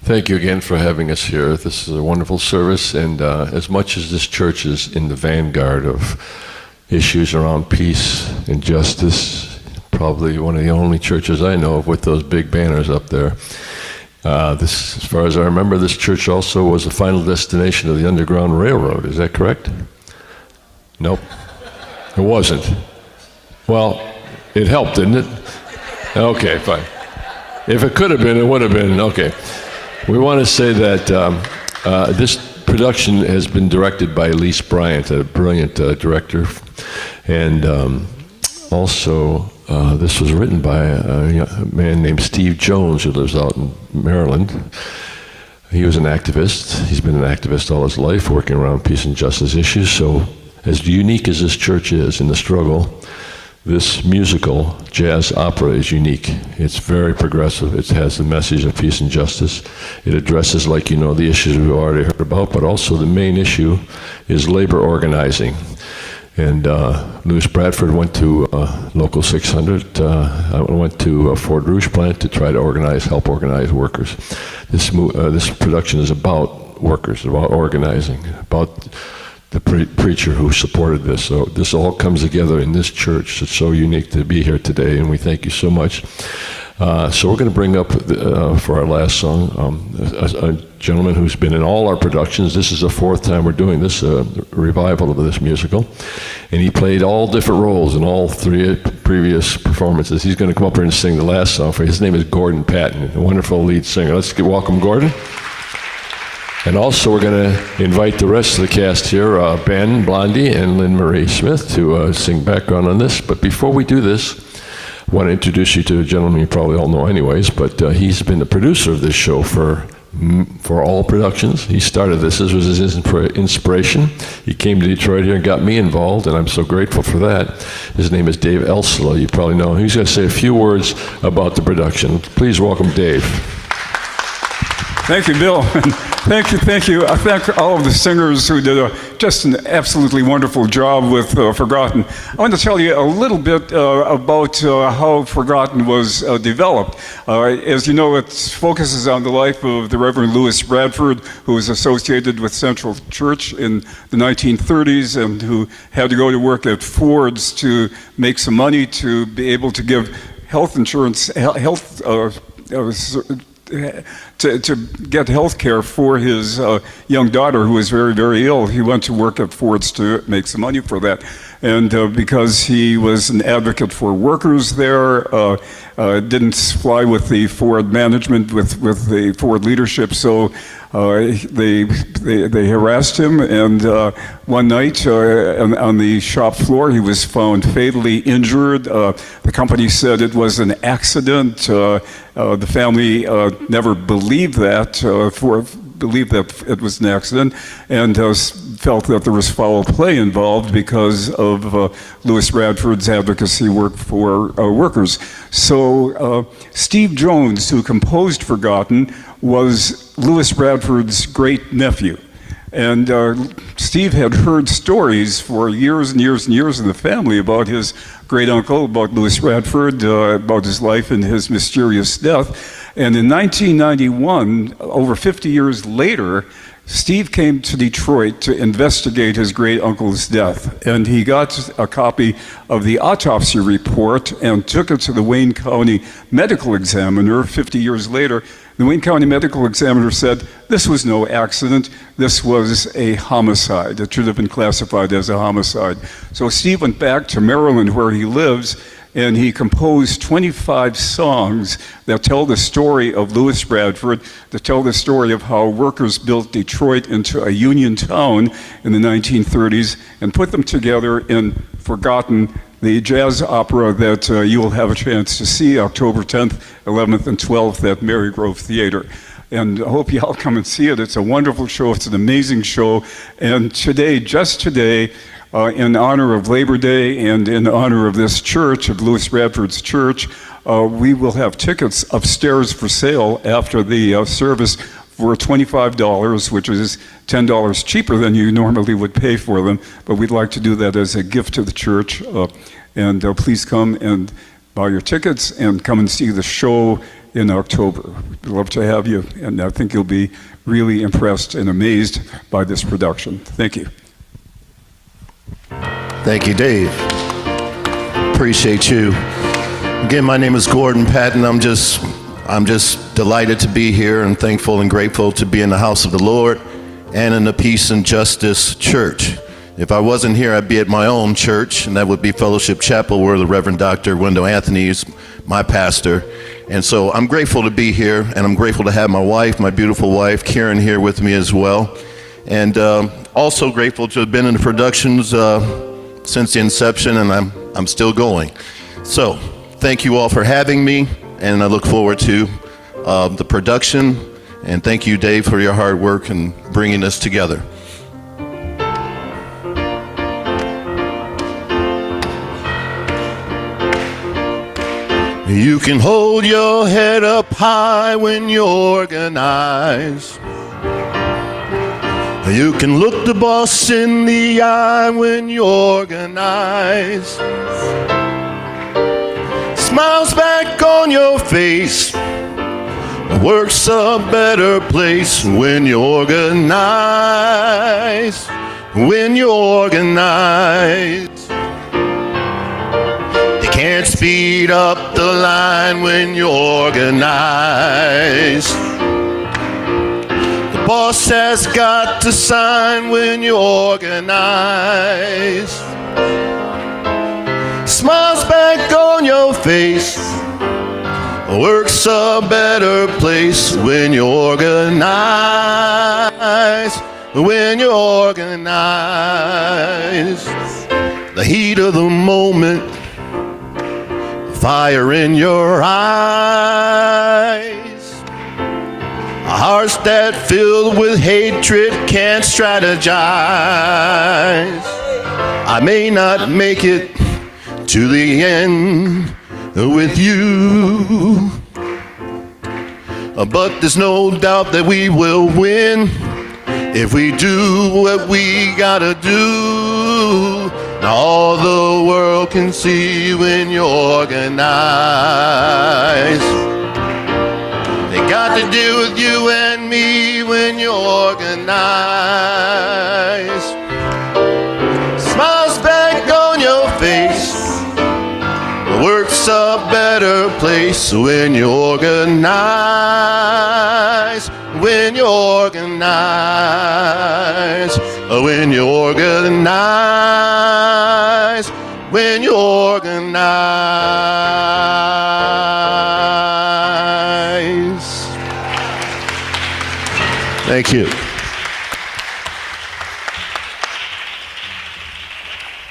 Thank you again for having us here. This is a wonderful service, and as much as this church is in the vanguard of issues around peace and justice, probably one of the only churches I know of with those big banners up there. As far as I remember, this church also was the final destination of the Underground Railroad. Is that correct? Nope. It wasn't. Well, it helped, didn't it? Okay, fine. If it could have been, it would have been. Okay. We want to say that this production has been directed by Elise Bryant, a brilliant director. And also, this was written by a man named Steve Jones, who lives out in Maryland. He was an activist. He's been an activist all his life, working around peace and justice issues. So as unique as this church is in the struggle, this musical jazz opera is unique. It's very progressive. It has the message of peace and justice. It addresses, like you know, the issues we've already heard about, but also the main issue is labor organizing. And Louis Bradford went to Local 600. I went to Ford Rouge plant to try to help organize workers. This production is about workers, about organizing, about the preacher who supported this. So this all comes together in this church. It's so unique to be here today, and we thank you so much. So we're going to bring up, for our last song, a gentleman who's been in all our productions. This is the fourth time we're doing this revival of this musical. And he played all different roles in all three previous performances. He's going to come up here and sing the last song for you. His name is Gordon Patton, a wonderful lead singer. Let's welcome Gordon. And also we're going to invite the rest of the cast here, Ben Blondie and Lynn Marie Smith, to sing background on this. But before we do this, I want to introduce you to a gentleman you probably all know anyways, but he's been the producer of this show for all productions. He started this. This was his inspiration. He came to Detroit here and got me involved, and I'm so grateful for that. His name is Dave Elsela. You probably know him. He's going to say a few words about the production. Please welcome Dave. Thank you, Bill. Thank you. I thank all of the singers who did just an absolutely wonderful job with Forgotten. I want to tell you a little bit about how Forgotten was developed. As you know, it focuses on the life of the Reverend Louis Bradford, who was associated with Central Church in the 1930s and who had to go to work at Ford's to make some money to be able to give health insurance, to get health care for his young daughter who was very, very ill. He went to work at Ford's to make some money for that. And because he was an advocate for workers there, didn't fly with the Ford management, with the Ford leadership, so they harassed him, and one night on the shop floor he was found fatally injured. The company said it was an accident. The family never believed that, believed that it was an accident, and felt that there was foul play involved because of Louis Bradford's advocacy work for workers. So Steve Jones, who composed Forgotten, was Louis Bradford's great nephew. And Steve had heard stories for years and years and years in the family about his great uncle, about Louis Bradford, about his life and his mysterious death. And in 1991, over 50 years later, Steve came to Detroit to investigate his great uncle's death. And he got a copy of the autopsy report and took it to the Wayne County Medical Examiner 50 years later. The Wayne County Medical Examiner said, this was no accident, this was a homicide. It should have been classified as a homicide. So Steve went back to Maryland, where he lives, and he composed 25 songs that tell the story of Louis Bradford, that tell the story of how workers built Detroit into a union town in the 1930s, and put them together in Forgotten, the jazz opera that you will have a chance to see October 10th, 11th, and 12th at Marygrove Theater. And I hope you all come and see it. It's a wonderful show. It's an amazing show. And today, just today, in honor of Labor Day and in honor of this church, of Louis Bradford's church, we will have tickets upstairs for sale after the service for $25, which is $10 cheaper than you normally would pay for them. But we'd like to do that as a gift to the church. And please come and buy your tickets and come and see the show in October. We'd love to have you, and I think you'll be really impressed and amazed by this production. Thank you. Thank you, Dave. Appreciate you. Again, my name is Gordon Patton. I'm just delighted to be here and thankful and grateful to be in the house of the Lord and in the Peace and Justice Church. If I wasn't here, I'd be at my own church, and that would be Fellowship Chapel, where the Reverend Dr. Wendell Anthony is my pastor. And so I'm grateful to be here, and I'm grateful to have my wife, my beautiful wife, Karen, here with me as well. And also grateful to have been in the productions since the inception, and I'm still going. So thank you all for having me, and I look forward to the production. And thank you, Dave, for your hard work and bringing us together. You can hold your head up high when you organize. You can look the boss in the eye when you organize. Smiles back on your face. Work's a better place when you organize. When you organize. Can't speed up the line when you organize. The boss has got to sign when you organize. Smiles back on your face. Work's a better place when you organize. When you organize. The heat of the moment, fire in your eyes, hearts that filled with hatred can't strategize. I may not make it to the end with you, but there's no doubt that we will win if we do what we gotta do. Now all the world can see when you organize. They got to deal with you and me when you organize. Smiles back on your face. The work's a better place when you organize. When you organize. When you organize. When you organize. Thank you.